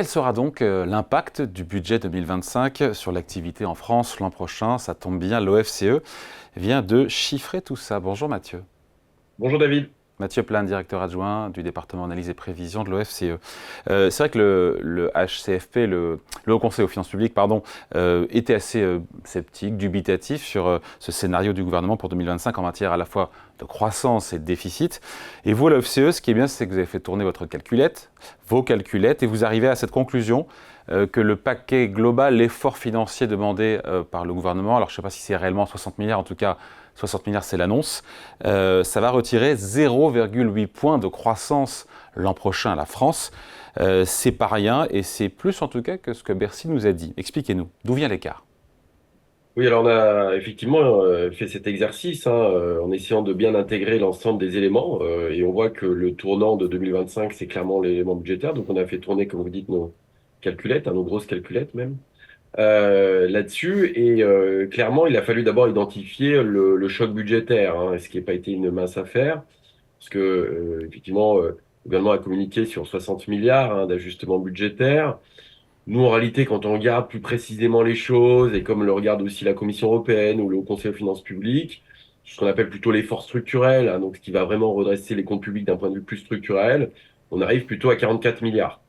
quel sera donc l'impact du budget 2025 sur l'activité en France l'an prochain? Ça tombe bien, l'OFCE vient de chiffrer tout ça. Bonjour Mathieu. Bonjour David. Mathieu Plane, directeur adjoint du département analyse et prévision de l'OFCE. C'est vrai que le HCFP, le Haut Conseil aux finances publiques, était assez sceptique, dubitatif sur ce scénario du gouvernement pour 2025 en matière à la fois de croissance et de déficit. Et vous, à l'OFCE, ce qui est bien, c'est que vous avez fait tourner votre calculette, vos calculettes, et vous arrivez à cette conclusion que le paquet global, l'effort financier demandé par le gouvernement, alors je ne sais pas si c'est réellement 60 milliards, en tout cas 60 milliards c'est l'annonce, ça va retirer 0,8 points de croissance l'an prochain à la France. C'est pas rien et c'est plus en tout cas que ce que Bercy nous a dit. Expliquez-nous, d'où vient l'écart? Oui, alors on a effectivement fait cet exercice en essayant de bien intégrer l'ensemble des éléments et on voit que le tournant de 2025, c'est clairement l'élément budgétaire. Donc on a fait tourner, comme vous dites, nos calculettes, nos grosses calculettes même, là-dessus. Et clairement, il a fallu d'abord identifier le choc budgétaire, ce qui n'a pas été une mince affaire, parce que effectivement, le gouvernement a communiqué sur 60 milliards d'ajustements budgétaires. Nous, en réalité, quand on regarde plus précisément les choses, et comme le regarde aussi la Commission européenne ou le Haut Conseil aux finances publiques, ce qu'on appelle plutôt l'effort structurel, donc ce qui va vraiment redresser les comptes publics d'un point de vue plus structurel, on arrive plutôt à 44 milliards.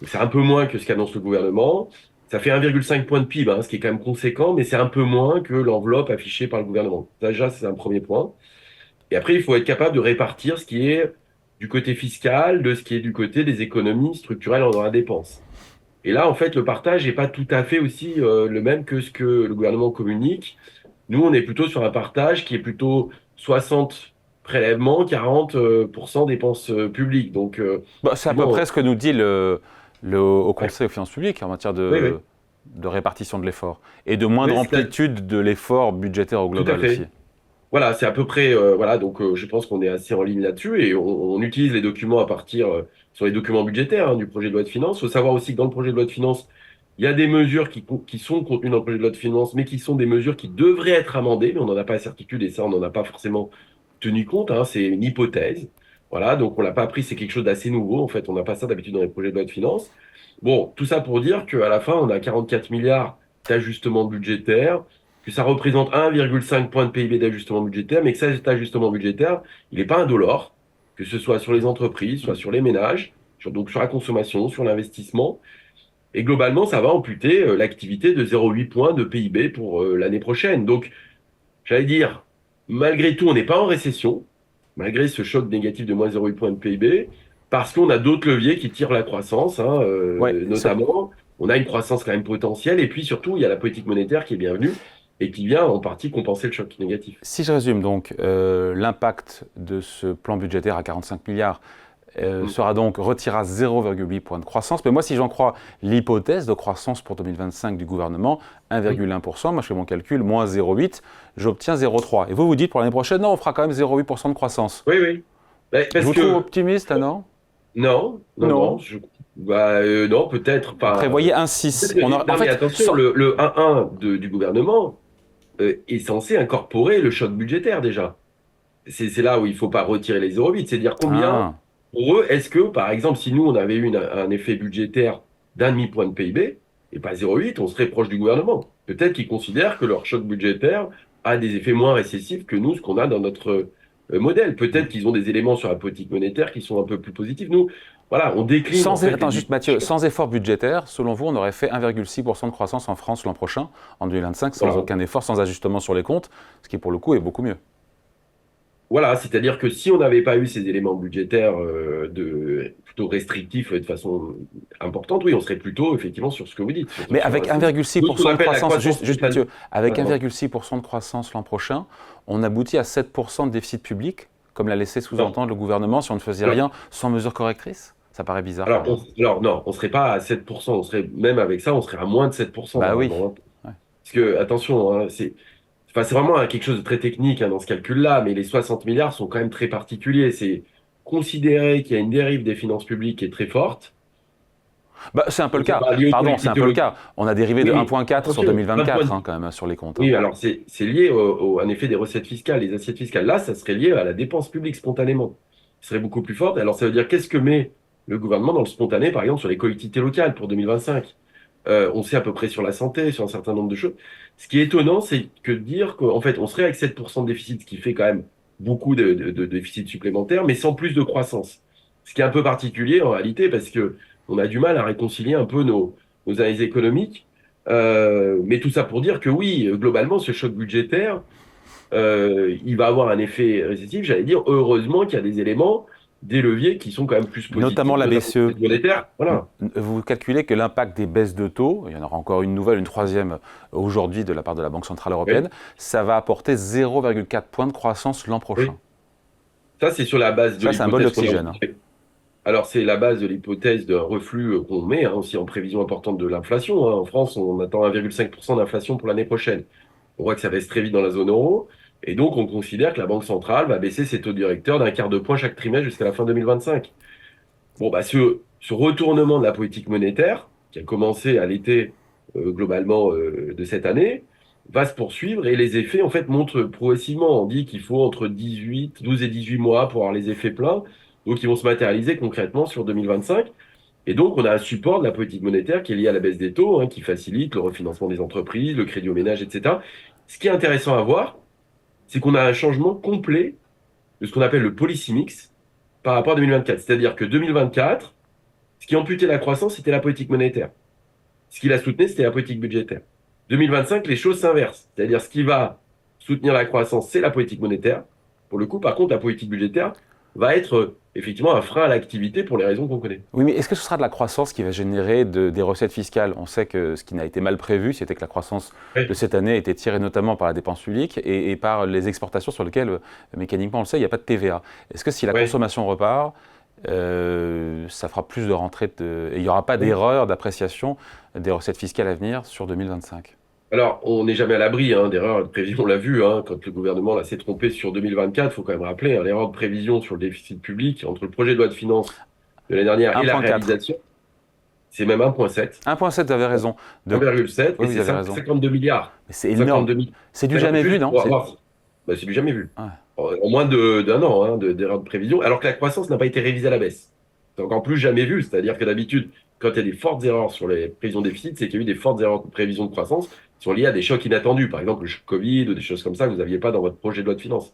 Donc, c'est un peu moins que ce qu'annonce le gouvernement. Ça fait 1,5 point de PIB, ce qui est quand même conséquent, mais c'est un peu moins que l'enveloppe affichée par le gouvernement. Ça, déjà, c'est un premier point. Et après, il faut être capable de répartir ce qui est du côté fiscal de ce qui est du côté des économies structurelles dans la dépense. Et là, en fait, le partage n'est pas tout à fait aussi le même que ce que le gouvernement communique. Nous, on est plutôt sur un partage qui est plutôt 60 prélèvements, 40% dépenses publiques. Donc, C'est à peu effectivement, près ce que nous dit le Haut ouais, Conseil aux finances publiques en matière oui, oui, de répartition de l'effort et de moindre oui, amplitude de l'effort budgétaire au tout à global aussi. fait. Voilà, c'est à peu près, voilà, donc je pense qu'on est assez en ligne là-dessus et on utilise les documents à partir sur les documents budgétaires du projet de loi de finances. Il faut savoir aussi que dans le projet de loi de finances, il y a des mesures qui sont contenues dans le projet de loi de finances, mais qui sont des mesures qui devraient être amendées, mais on n'en a pas la certitude et ça, on n'en a pas forcément tenu compte. C'est une hypothèse. Voilà, donc on l'a pas pris, c'est quelque chose d'assez nouveau. En fait, on n'a pas ça d'habitude dans les projets de loi de finances. Bon, tout ça pour dire qu'à la fin, on a 44 milliards d'ajustements budgétaires, que ça représente 1,5 point de PIB d'ajustement budgétaire, mais que cet ajustement budgétaire, il n'est pas indolore, que ce soit sur les entreprises, soit sur les ménages, donc sur la consommation, sur l'investissement. Et globalement, ça va amputer l'activité de 0,8 points de PIB pour l'année prochaine. Donc, j'allais dire, malgré tout, on n'est pas en récession, malgré ce choc négatif de moins 0,8 points de PIB, parce qu'on a d'autres leviers qui tirent la croissance, Ouais, notamment, on a une croissance quand même potentielle, et puis surtout, il y a la politique monétaire qui est bienvenue et qui vient en partie compenser le choc négatif. si je résume donc, l'impact de ce plan budgétaire à 45 milliards Mm. sera donc retirera 0,8 points de croissance. Mais moi, si j'en crois l'hypothèse de croissance pour 2025 du gouvernement, Oui. 1,1%, moi je fais mon calcul, moins 0,8, j'obtiens 0,3. Et vous dites pour l'année prochaine, non, on fera quand même 0,8% de croissance. Oui, oui. Je Parce vous trouve que optimiste, là, non? non, non, non, Non. non, peut-être pas. Prévoyez un Peut-être 6. En non, mais fait, attention, le 1,1 du gouvernement est censé incorporer le choc budgétaire déjà. C'est là où il faut pas retirer les 0,8, c'est dire combien, ah, pour eux, est-ce que, par exemple, si nous, on avait eu un effet budgétaire d'un demi-point de PIB, et pas 0,8, on serait proche du gouvernement. Peut-être qu'ils considèrent que leur choc budgétaire a des effets moins récessifs que nous, ce qu'on a dans notre modèle. Peut-être qu'ils ont des éléments sur la politique monétaire qui sont un peu plus positifs. Nous, voilà, on décline en fait attends, les juste Mathieu, sans effort budgétaire, selon vous, on aurait fait 1,6% de croissance en France l'an prochain, en 2025, sans voilà. aucun effort, sans ajustement sur les comptes, ce qui pour le coup est beaucoup mieux. Voilà, c'est-à-dire que si on n'avait pas eu ces éléments budgétaires plutôt restrictifs de façon importante, oui, on serait plutôt effectivement sur ce que vous dites, Mais sur avec nous, ce qu'on 1,6% de appelle la croissance, croissance juste Mathieu, spontanée. avec Pardon. 1,6% de croissance l'an prochain, on aboutit à 7% de déficit public, comme l'a laissé Non. sous-entendre le gouvernement si on ne faisait Alors, rien sans mesure correctrice? Ça paraît bizarre quand même. alors non, on serait pas à 7%, on serait même avec ça, on serait à moins de 7% Bah oui. normalement. Ouais. Parce que, attention, enfin, c'est vraiment quelque chose de très technique dans ce calcul-là, mais les 60 milliards sont quand même très particuliers. C'est considérer qu'il y a une dérive des finances publiques qui est très forte. Bah, c'est un peu le Je sais cas. pas, lié aux Pardon, c'est un collectivités peu le locales. cas. On a dérivé de Oui, 1,4 sur attention, d'un point 2024 de quand même, sur les comptes. oui, alors c'est lié en effet des recettes fiscales, les assiettes fiscales. Là, ça serait lié à la dépense publique spontanément. Ce serait beaucoup plus forte. Alors ça veut dire qu'est-ce que met le gouvernement dans le spontané, par exemple, sur les collectivités locales pour 2025. On sait à peu près sur la santé, sur un certain nombre de choses. Ce qui est étonnant, c'est que de dire qu'en fait, on serait avec 7% de déficit, ce qui fait quand même beaucoup de déficit supplémentaire, mais sans plus de croissance. Ce qui est un peu particulier en réalité, parce que on a du mal à réconcilier un peu nos analyses économiques. Mais tout ça pour dire que oui, globalement, ce choc budgétaire, il va avoir un effet récessif. J'allais dire, heureusement qu'il y a des éléments, des leviers qui sont quand même plus Notamment positifs, la notamment BCE. monétaire. Voilà. Vous calculez que l'impact des baisses de taux, il y en aura encore une nouvelle, une troisième aujourd'hui de la part de la Banque Centrale Européenne, Oui, ça va apporter 0,4 points de croissance l'an oui. prochain. Ça, c'est sur la base de Ça, c'est un bol l'hypothèse qu'on a d'oxygène. enregistrée. Alors, c'est la base de l'hypothèse d'un reflux qu'on met aussi en prévision importante de l'inflation. En France, on attend 1,5% d'inflation pour l'année prochaine. On voit que ça baisse très vite dans la zone euro. Et donc, on considère que la Banque centrale va baisser ses taux directeurs d'un quart de point chaque trimestre jusqu'à la fin 2025. Bon, bah, ce retournement de la politique monétaire, qui a commencé à l'été globalement de cette année, va se poursuivre et les effets, en fait, montrent progressivement. On dit qu'il faut entre 12 et 18 mois pour avoir les effets pleins. Donc, ils vont se matérialiser concrètement sur 2025. Et donc, on a un support de la politique monétaire qui est lié à la baisse des taux, qui facilite le refinancement des entreprises, le crédit aux ménages, etc. Ce qui est intéressant à voir, c'est qu'on a un changement complet de ce qu'on appelle le policy mix par rapport à 2024. C'est-à-dire que 2024, ce qui amputait la croissance, c'était la politique monétaire. Ce qui la soutenait, c'était la politique budgétaire. 2025, les choses s'inversent. C'est-à-dire ce qui va soutenir la croissance, c'est la politique monétaire. Pour le coup, par contre, la politique budgétaire va être effectivement un frein à l'activité pour les raisons qu'on connaît. Oui, mais est-ce que ce sera de la croissance qui va générer des recettes fiscales? On sait que ce qui n'a été mal prévu, c'était que la croissance de Oui, cette année était tirée notamment par la dépense publique et par les exportations sur lesquelles, mécaniquement, on le sait, il n'y a pas de TVA. Est-ce que si la oui, consommation repart, ça fera plus de rentrées et il n'y aura pas oui. d'erreur d'appréciation des recettes fiscales à venir sur 2025? Alors, on n'est jamais à l'abri d'erreurs de prévision, on l'a vu, quand le gouvernement là, s'est trompé sur 2024, il faut quand même rappeler l'erreur de prévision sur le déficit public entre le projet de loi de finances de l'année dernière et la 1,4. réalisation, c'est même 1,7. 1,7, vous avez raison. De... 1,7 Oui, et vous c'est avez raison. 52 milliards. Mais c'est énorme. 52 milliards. C'est du C'est-à-dire que jamais vu, juste non? pour avoir, bah, c'est du jamais vu. Ouais. En moins d'un an d'erreur de prévision, alors que la croissance n'a pas été révisée à la baisse. C'est encore plus jamais vu. C'est-à-dire que d'habitude, quand il y a des fortes erreurs sur les prévisions de déficit, c'est qu'il y a eu des fortes erreurs de prévision de croissance qui sont liées à des chocs inattendus. Par exemple, le choc Covid ou des choses comme ça que vous n'aviez pas dans votre projet de loi de finances.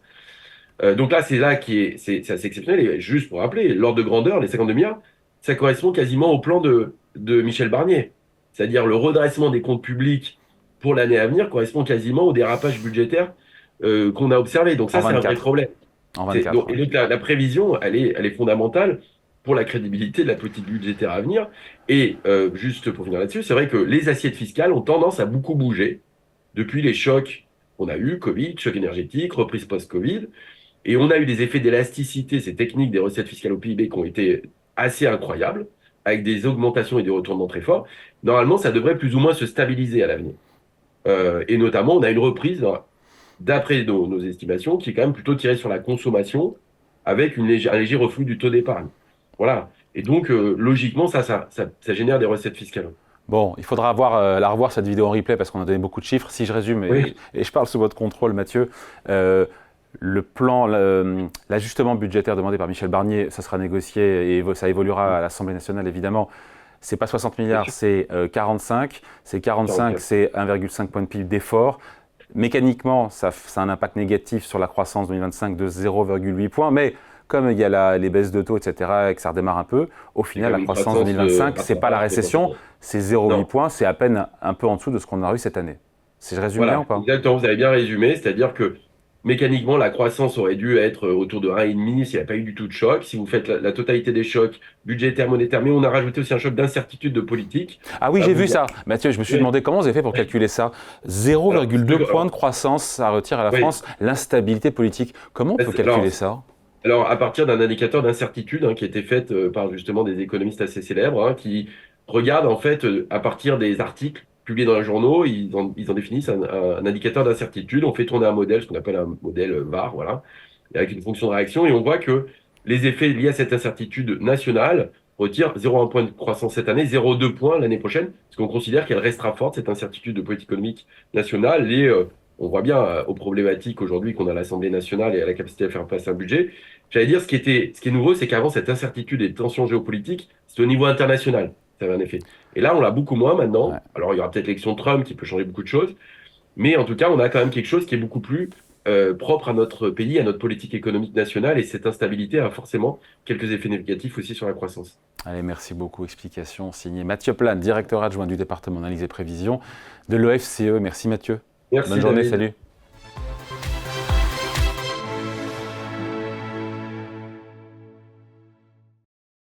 Donc là, c'est là qui est, c'est assez exceptionnel. Et juste pour rappeler, l'ordre de grandeur, les 52 milliards, ça correspond quasiment au plan de Michel Barnier. C'est-à-dire le redressement des comptes publics pour l'année à venir correspond quasiment au dérapage budgétaire qu'on a observé. Donc En ça, c'est un vrai 24. problème. En 24, Et ouais. donc la prévision, elle est fondamentale pour la crédibilité de la politique budgétaire à venir. Et juste pour finir là-dessus, c'est vrai que les assiettes fiscales ont tendance à beaucoup bouger depuis les chocs qu'on a eus, Covid, choc énergétique, reprise post-Covid. Et on a eu des effets d'élasticité, ces techniques des recettes fiscales au PIB qui ont été assez incroyables, avec des augmentations et des retournements très forts. Normalement, ça devrait plus ou moins se stabiliser à l'avenir. Et notamment, on a une reprise, d'après nos estimations, qui est quand même plutôt tirée sur la consommation, avec un léger reflux du taux d'épargne. Voilà. Et donc, logiquement, ça génère des recettes fiscales. Bon, il faudra la revoir cette vidéo en replay parce qu'on a donné beaucoup de chiffres. Si je résume, Oui, et je parle sous votre contrôle, Mathieu, le plan, l'ajustement budgétaire demandé par Michel Barnier, ça sera négocié et ça évoluera à l'Assemblée nationale, évidemment. C'est pas 60 bien milliards, sûr. c'est 45. C'est 45, 44. c'est 1,5 point de PIB d'effort. Mécaniquement, ça a un impact négatif sur la croissance 2025 de 0,8 points, mais comme il y a les baisses de taux, etc., et que ça redémarre un peu, au C'est final, comme la une croissance croissance 2025, c'est pas la rattrapage récession, potentiellement. c'est 0,8 Non. points, c'est à peine un peu en dessous de ce qu'on a eu cette année. Si je résume bien ou Voilà, pas? exactement, vous avez bien résumé, c'est-à-dire que mécaniquement, la croissance aurait dû être autour de 1,5 s'il n'y a pas eu du tout de choc. Si vous faites la totalité des chocs budgétaires, monétaires, mais on a rajouté aussi un choc d'incertitude de politique, Ah oui, bah, j'ai vous vu voyez. ça. Mathieu, je me suis Oui, demandé comment vous avez fait pour oui. calculer ça. Alors, 0,2 points de croissance, ça retire à la oui. France l'instabilité politique. Comment on peut Alors, calculer ça? à partir d'un indicateur d'incertitude qui a été fait par justement des économistes assez célèbres, qui regardent en fait à partir des articles publiés dans les journaux, ils en définissent un indicateur d'incertitude. On fait tourner un modèle, ce qu'on appelle un modèle VAR, voilà, avec une fonction de réaction, et on voit que les effets liés à cette incertitude nationale retirent 0,1 point de croissance cette année, 0,2 points l'année prochaine, parce qu'on considère qu'elle restera forte, cette incertitude de politique économique nationale, et on voit bien aux problématiques aujourd'hui qu'on a à l'Assemblée nationale et à la capacité à faire passer un budget. J'allais dire, ce qui est nouveau, c'est qu'avant, cette incertitude et tensions géopolitiques, c'était au niveau international, ça avait un effet. Et là, on l'a beaucoup moins Ouais. maintenant. Alors, il y aura peut-être l'élection de Trump qui peut changer beaucoup de choses, mais en tout cas, on a quand même quelque chose qui est beaucoup plus propre à notre pays, à notre politique économique nationale, et cette instabilité a forcément quelques effets négatifs aussi sur la croissance. Allez, merci beaucoup. Explication signée Mathieu Plane, directeur adjoint du département d'analyse et prévision de l'OFCE. Merci Mathieu. Bonne Merci journée, David. salut.